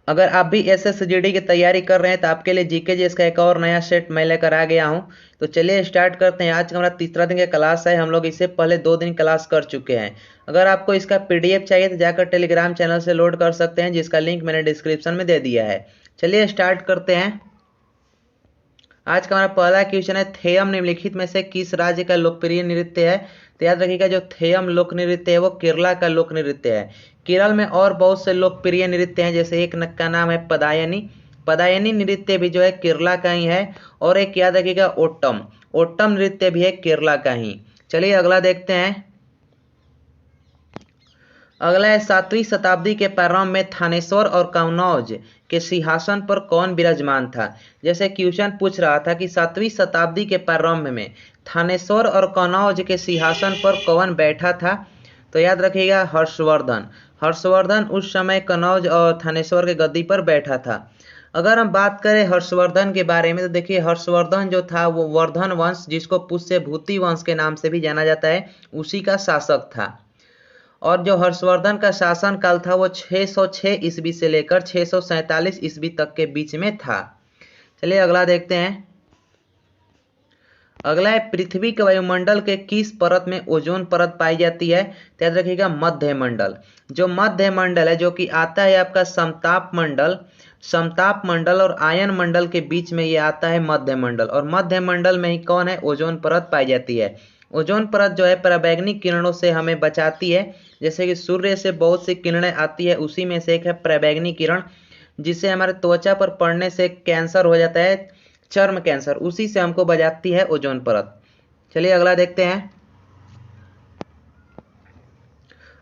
अगर आप भी एसएसजीडी की तैयारी कर रहे हैं तो आपके लिए जीके जी इसका एक और नया सेट मैं लेकर आ गया हूं। तो चलिए स्टार्ट करते हैं। आज का हमारा तीसरा दिन का क्लास है। हम लोग इससे पहले 2 दिन क्लास कर चुके हैं। अगर आपको इसका पीडीएफ चाहिए तो जाकर टेलीग्राम चैनल से लोड कर सकते हैं, जिसका लिंक मैंने डिस्क्रिप्शन में दे दिया है। चलिए स्टार्ट करते हैं। आज का हमारा पहला क्वेश्चन है, थेयम निम्नलिखित में से किस राज्य का लोकप्रिय नृत्य है। तो याद रखिएगा, जो थेयम लोक नृत्य है वो केरला का लोक नृत्य है। केरल में और बहुत से लोकप्रिय नृत्य हैं, जैसे एक का नाम है पदायनी। पदायनी नृत्य भी जो है केरला का ही है। और एक याद रखिएगा ओट्टम। ओट्टम नृत्य भी है केरला का ही। चलिए अगला देखते हैं। अगला है, 7वीं शताब्दी के प्रारंभ में थानेश्वर और कन्नौज के सिंहासन पर कौन विराजमान था। जैसे क्वेश्चन पूछ रहा था कि 7वीं शताब्दी के प्रारंभ में थानेश्वर और कन्नौज के सिंहासन पर कौन बैठा था। तो याद रखिएगा हर्षवर्धन। हर्षवर्धन उस समय कन्नौज और थानेश्वर के गद्दी पर बैठा था। अगर हम बात करें हर्षवर्धन के बारे में तो देखिए, हर्षवर्धन जो था वो वर्धन वंश, जिसको पुष्यभूति वंश के नाम से भी जाना जाता है, उसी का शासक था। और जो हर्षवर्धन का शासन काल था वो 606 ईस्वी से लेकर 647 ईस्वी तक के बीच में था। चलिए अगला देखते हैं। अगला है, पृथ्वी के वायुमंडल के किस परत में ओजोन परत पाई जाती है। तो याद रखिएगा मध्य मंडल। जो मध्य मंडल है, जो कि आता है आपका समताप मंडल। समताप मंडल और आयन मंडल के बीच में ये आता है मध्य मंडल। और मध्य मंडल में ही कौन है, ओजोन परत पाई जाती है। ओजोन परत जो है पराबैंगनी किरणों से हमें बचाती है। जैसे कि सूर्य से बहुत सी किरणें आती है, उसी में से एक है पराबैंगनी किरण, जिससे हमारे त्वचा पर पड़ने से कैंसर हो जाता है, चर्म कैंसर, उसी से हमको बचाती है ओजोन परत। चलिए अगला देखते हैं।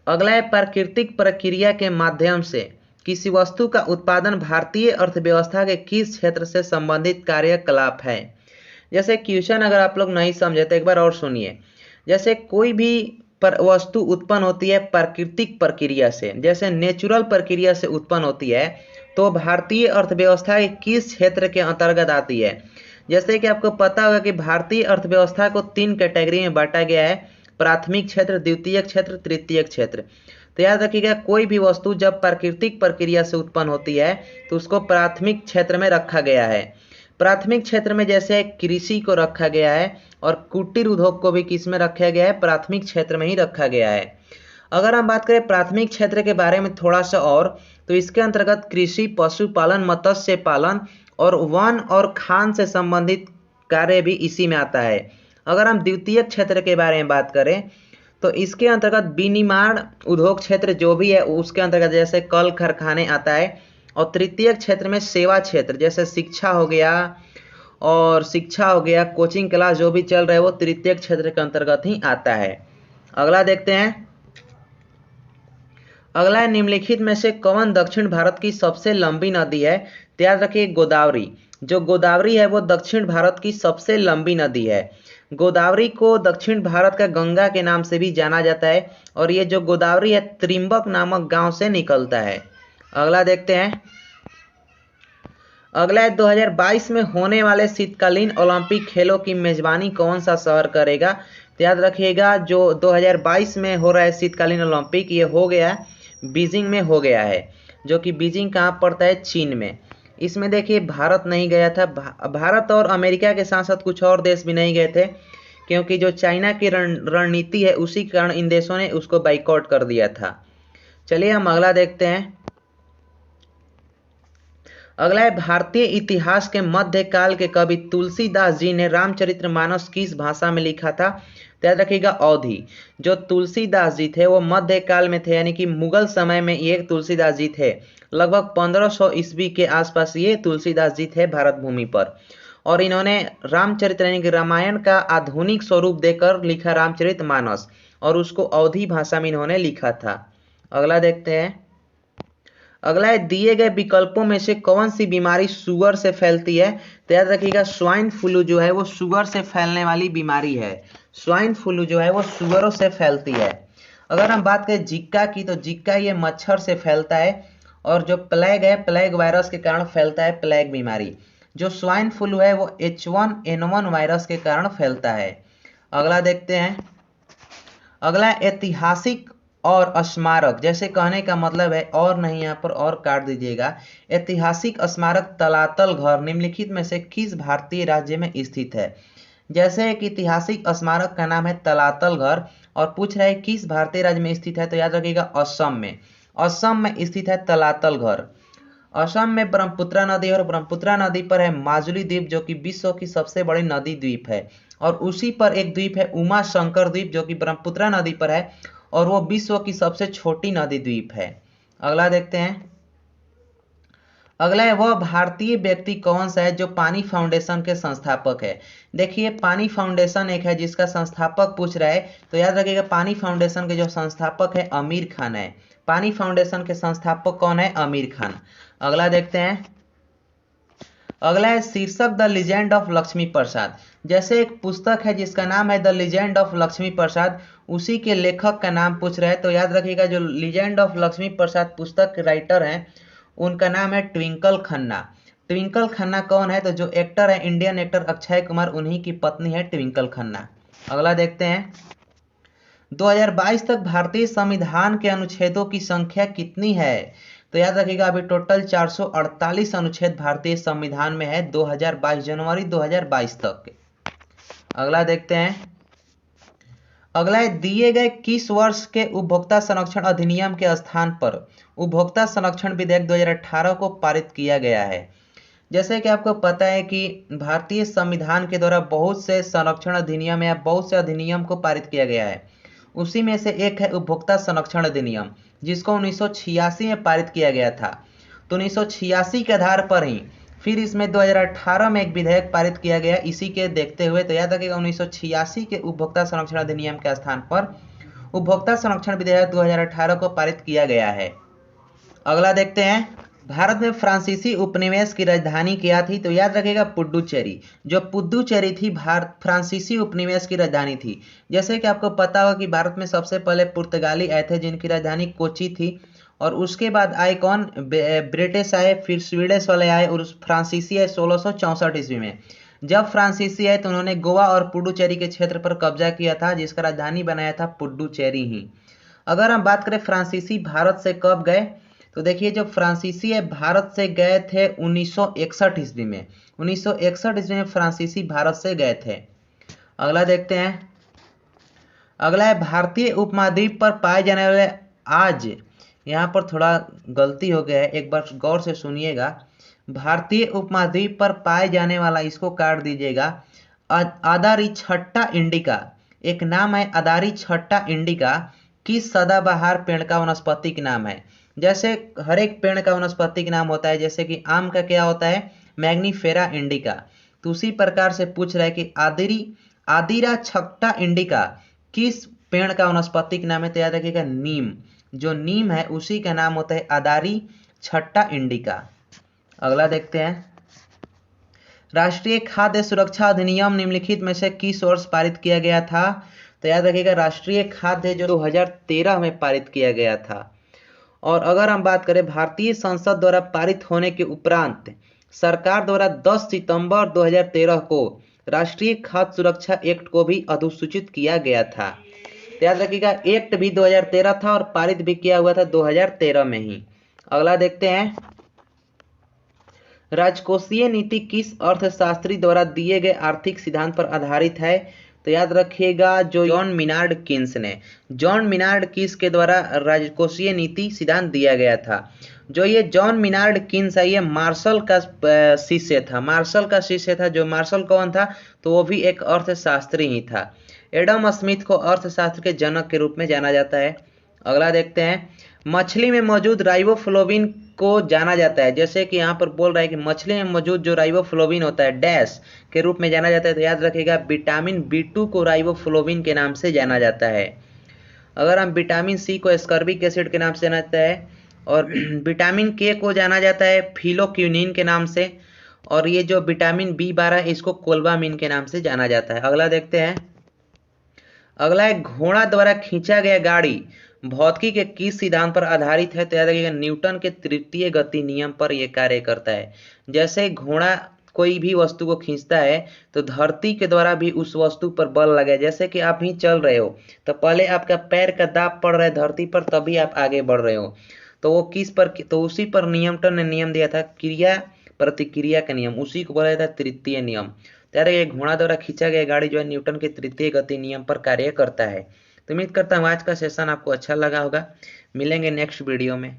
अगला है, प्राकृतिक प्रक्रिया के माध्यम से किसी वस्तु का उत्पादन भारतीय अर्थव्यवस्था के किस क्षेत्र से संबंधित कार्यकलाप है। जैसे क्वेश्चन अगर आप लोग नहीं समझे तो एक बार और सुनिए। जैसे कोई भी वस्तु उत्पन्न होती है प्राकृतिक प्रक्रिया से, जैसे नेचुरल प्रक्रिया से उत्पन्न होती है, तो भारतीय अर्थव्यवस्था के किस क्षेत्र के अंतर्गत आती है। जैसे कि आपको पता होगा कि भारतीय अर्थव्यवस्था को 3 कैटेगरी में बांटा गया है, प्राथमिक क्षेत्र, द्वितीयक क्षेत्र, तृतीयक क्षेत्र। तो याद रखिएगा, कोई भी वस्तु जब प्राकृतिक प्रक्रिया से उत्पन्न होती है तो उसको प्राथमिक क्षेत्र में रखा गया है। प्राथमिक क्षेत्र में जैसे कृषि को रखा गया है, और कुटीर उद्योग को भी किस में रखा गया है, प्राथमिक क्षेत्र में ही रखा गया है। अगर हम बात करें प्राथमिक क्षेत्र के बारे में थोड़ा सा और, तो इसके अंतर्गत कृषि, पशुपालन, मत्स्य पालन और वन और खान से संबंधित कार्य भी इसी में आता है। अगर हम द्वितीय क्षेत्र के बारे में बात करें तो इसके अंतर्गत विनिर्माण उद्योग क्षेत्र जो भी है उसके अंतर्गत, जैसे कल कारखाने आता है। और तृतीय क्षेत्र में सेवा क्षेत्र, जैसे शिक्षा हो गया, कोचिंग क्लास जो भी चल रहा है वो तृतीय क्षेत्र के अंतर्गत ही आता है। अगला देखते हैं। अगला है, निम्नलिखित में से कौन दक्षिण भारत की सबसे लंबी नदी है। तो याद रखिए गोदावरी। जो गोदावरी है वो दक्षिण भारत की सबसे लंबी नदी है। गोदावरी को दक्षिण भारत का गंगा के नाम से भी जाना जाता है। और ये जो गोदावरी है त्रिंबक नामक गांव से निकलता है। अगला देखते हैं। अगला है, 2022 में होने वाले शीतकालीन ओलंपिक खेलों की मेजबानी कौन सा शहर करेगा। तो याद रखिएगा, जो 2022 में हो रहा है शीतकालीन ओलंपिक, ये हो गया बीजिंग में हो गया है। जो कि बीजिंग कहाँ पड़ता है, चीन में। इसमें देखिए भारत नहीं गया था। भारत और अमेरिका के साथ साथ कुछ और देश भी नहीं गए थे, क्योंकि जो चाइना की रणनीति है उसी कारण इन देशों ने उसको बाइकआउट कर दिया था। चलिए हम अगला देखते हैं। अगला है, भारतीय इतिहास के मध्यकाल के कवि तुलसीदास जी ने रामचरितमानस किस भाषा में लिखा था। तो याद रखिएगा अवधी। जो तुलसीदास जी थे वो मध्यकाल में थे, यानी कि मुगल समय में ये तुलसीदास जी थे। लगभग 1500 ईस्वी के आसपास ये तुलसीदास जी थे भारत भूमि पर। और इन्होंने रामचरित यानी कि रामायण का आधुनिक स्वरूप देकर लिखा रामचरितमानस, और उसको अवधी भाषा में इन्होंने लिखा था। अगला देखते हैं। अगला है, दिए गए विकल्पों में से कौन सी बीमारी सुअर से फैलती है। तो याद रखिएगा स्वाइन फ्लू जो है वो सुअर से फैलने वाली बीमारी है। स्वाइन फ्लू जो है वो सुअरों से फैलती है। अगर हम बात करें जिक्का की, तो जिक्का ये मच्छर से फैलता है। और जो प्लेग है, प्लेग वायरस के कारण फैलता है प्लेग बीमारी। जो स्वाइन फ्लू है वो H1N1 वायरस के कारण फैलता है। अगला देखते हैं। अगला ऐतिहासिक और स्मारक, जैसे कहने का मतलब है और नहीं, यहाँ पर और काट दीजिएगा। ऐतिहासिक स्मारक तलातल घर निम्नलिखित में से किस भारतीय राज्य में स्थित है? जैसे एक ऐतिहासिक स्मारक का नाम है तलातल घर और पूछ रहा है किस भारतीय राज्य में स्थित है, तो याद रखिएगा असम में। असम में स्थित है तलातल घर। असम में ब्रह्मपुत्रा नदी और ब्रह्मपुत्रा नदी पर है माजुली द्वीप जो कि विश्व की सबसे बड़ी नदी द्वीप है। और उसी पर एक द्वीप है उमा शंकर द्वीप जो कि ब्रह्मपुत्रा नदी पर है और वो विश्व की सबसे छोटी नदी द्वीप है। अगला देखते हैं। अगला है वह भारतीय व्यक्ति कौन सा है जो पानी फाउंडेशन के संस्थापक है? देखिए पानी फाउंडेशन एक है जिसका संस्थापक पूछ रहा है, तो याद रखिएगा पानी फाउंडेशन के जो संस्थापक है आमिर खान है। पानी फाउंडेशन के संस्थापक कौन है? आमिर खान। अगला देखते हैं। अगला है शीर्षक द लीजेंड ऑफ लक्ष्मी प्रसाद। जैसे एक पुस्तक है जिसका नाम है द लीजेंड ऑफ लक्ष्मी प्रसाद, उसी के लेखक का नाम पूछ रहे हैं, तो याद रखिएगा जो लीजेंड ऑफ लक्ष्मी प्रसाद पुस्तक के राइटर हैं उनका नाम है ट्विंकल खन्ना। ट्विंकल खन्ना कौन है? तो जो एक्टर है इंडियन एक्टर अक्षय कुमार, उन्हीं की पत्नी है ट्विंकल खन्ना। अगला देखते हैं। 2022 तक भारतीय संविधान के अनुच्छेदों की संख्या कितनी है? तो याद रखिएगा अभी टोटल 448 अनुच्छेद भारतीय संविधान में है 2022 जनवरी 2022 तक। अगला देखते हैं। अगला है दिए गए किस वर्ष के उपभोक्ता संरक्षण अधिनियम के स्थान पर उपभोक्ता संरक्षण विधेयक 2018 को पारित किया गया है? जैसे कि आपको पता है कि भारतीय संविधान के द्वारा बहुत से संरक्षण अधिनियम या बहुत से अधिनियम को पारित किया गया है। उसी में से एक है उपभोक्ता संरक्षण अधिनियम जिसको 1986 में पारित किया गया था। तो 1986 के आधार पर ही फिर इसमें 2018 में एक विधेयक पारित किया गया इसी के देखते हुए। तो याद रखिएगा 1986 के उपभोक्ता संरक्षण अधिनियम के स्थान पर उपभोक्ता संरक्षण विधेयक 2018 को पारित किया गया है। अगला देखते हैं। भारत में फ्रांसीसी उपनिवेश की राजधानी क्या थी? तो याद रखिएगा पुडुचेरी। जो पुडुचेरी थी भारत फ्रांसीसी उपनिवेश की राजधानी थी। जैसे कि आपको पता होगा कि भारत में सबसे पहले पुर्तगाली आए थे जिनकी राजधानी कोची थी, और उसके बाद आए कौन? ब्रिटिश आए, फिर स्वीडिश वाले आए और फ्रांसीसी आए 1664 ईस्वी में। जब फ्रांसीसी आए तो उन्होंने गोवा और पुडुचेरी के क्षेत्र पर कब्जा किया था जिसका राजधानी बनाया था पुडुचेरी ही। अगर हम बात करें फ्रांसीसी भारत से कब गए, तो देखिए जो फ्रांसीसी है भारत से गए थे 1961 ईस्वी में। 1961 ईस्वी में फ्रांसीसी भारत से गए थे। अगला देखते हैं। अगला है भारतीय उपमहाद्वीप पर पाए जाने वाले आज, यहाँ पर थोड़ा गलती हो गया है, एक बार गौर से सुनिएगा। भारतीय उपमहाद्वीप पर पाए जाने वाला, इसको काट दीजिएगा, अदारीछट्टा इंडिका। एक नाम है अदारीछट्टा इंडिका, किस सदाबहार पेड़ का वनस्पतिक नाम है? जैसे हर एक पेड़ का वनस्पतिक नाम होता है, जैसे कि आम का क्या होता है? Mangifera indica. तो उसी प्रकार से पूछ रहा है कि आदिराछट्टा इंडिका किस पेड़ का वनस्पतिक नाम है? तो याद रखिएगा नीम। जो नीम है उसी का नाम होता है आदारीछट्टा इंडिका। अगला देखते हैं। राष्ट्रीय खाद्य सुरक्षा अधिनियम निम्नलिखित में से किस वर्ष पारित किया गया था? तो याद रखिएगा राष्ट्रीय खाद्य जो 2013 में पारित किया गया था। और अगर हम बात करें भारतीय संसद द्वारा पारित होने के उपरांत सरकार द्वारा 10 सितंबर 2013 को राष्ट्रीय खाद्य सुरक्षा एक्ट को भी अधिसूचित किया गया था। तो याद रखिएगा एक्ट भी 2013 था और पारित भी किया हुआ था 2013 में ही। अगला देखते हैं। राजकोषीय नीति किस अर्थशास्त्री द्वारा दिए गए आर्थिक सिद्धांत पर आधारित है? तो याद रखिएगा जो जॉन मिनार्ड कीन्स ने, जॉन मिनार्ड कीन्स के द्वारा राजकोषीय नीति सिद्धांत दिया गया था। जो ये जॉन मिनार्ड कीन्स है ये मार्शल का शिष्य था। मार्शल का शिष्य था। जो मार्शल कौन था? तो वो भी एक अर्थशास्त्री ही था। एडम स्मिथ को अर्थशास्त्र के जनक के रूप में जाना जाता है। अगला देखते हैं। मछली में मौजूद राइबोफ्लोविन को जाना जाता है, जैसे कि यहाँ पर बोल रहा है कि मछली में मौजूद जो राइबोफ्लोविन होता है डैश के रूप में जाना जाता है। तो याद रखिएगा विटामिन B2 को राइबोफ्लोविन के नाम से जाना जाता है। अगर हम विटामिन C को एस्कॉर्बिक एसिड के नाम से जाना जाता है, और विटामिन K को जाना जाता है फिलोक्यूनिन के नाम से, और ये जो विटामिन B12 है इसको कोल्बामिन के नाम से जाना जाता है। अगला देखते हैं। अगला है घोड़ा द्वारा खींचा गया गाड़ी भौतिकी के किस सिद्धांत पर आधारित है? तो याद रखिएगा न्यूटन के तृतीय गति नियम पर यह कार्य करता है। जैसे घोड़ा कोई भी वस्तु को खींचता है तो धरती के द्वारा भी उस वस्तु पर बल लगे। जैसे कि आप ही चल रहे हो तो पहले आपका पैर का दाब पड़ रहा है धरती पर, तभी आप आगे बढ़ रहे हो। तो वो किस पर, तो उसी पर न्यूटन ने नियम दिया था, क्रिया प्रतिक्रिया का नियम, उसी को बोला जाता है तृतीय नियम। तो ये घोड़ा द्वारा खींचा गया गाड़ी जो है न्यूटन के तृतीय गति नियम पर कार्य करता है। तो उम्मीद करता हूँ आज का सेशन आपको अच्छा लगा होगा। मिलेंगे नेक्स्ट वीडियो में।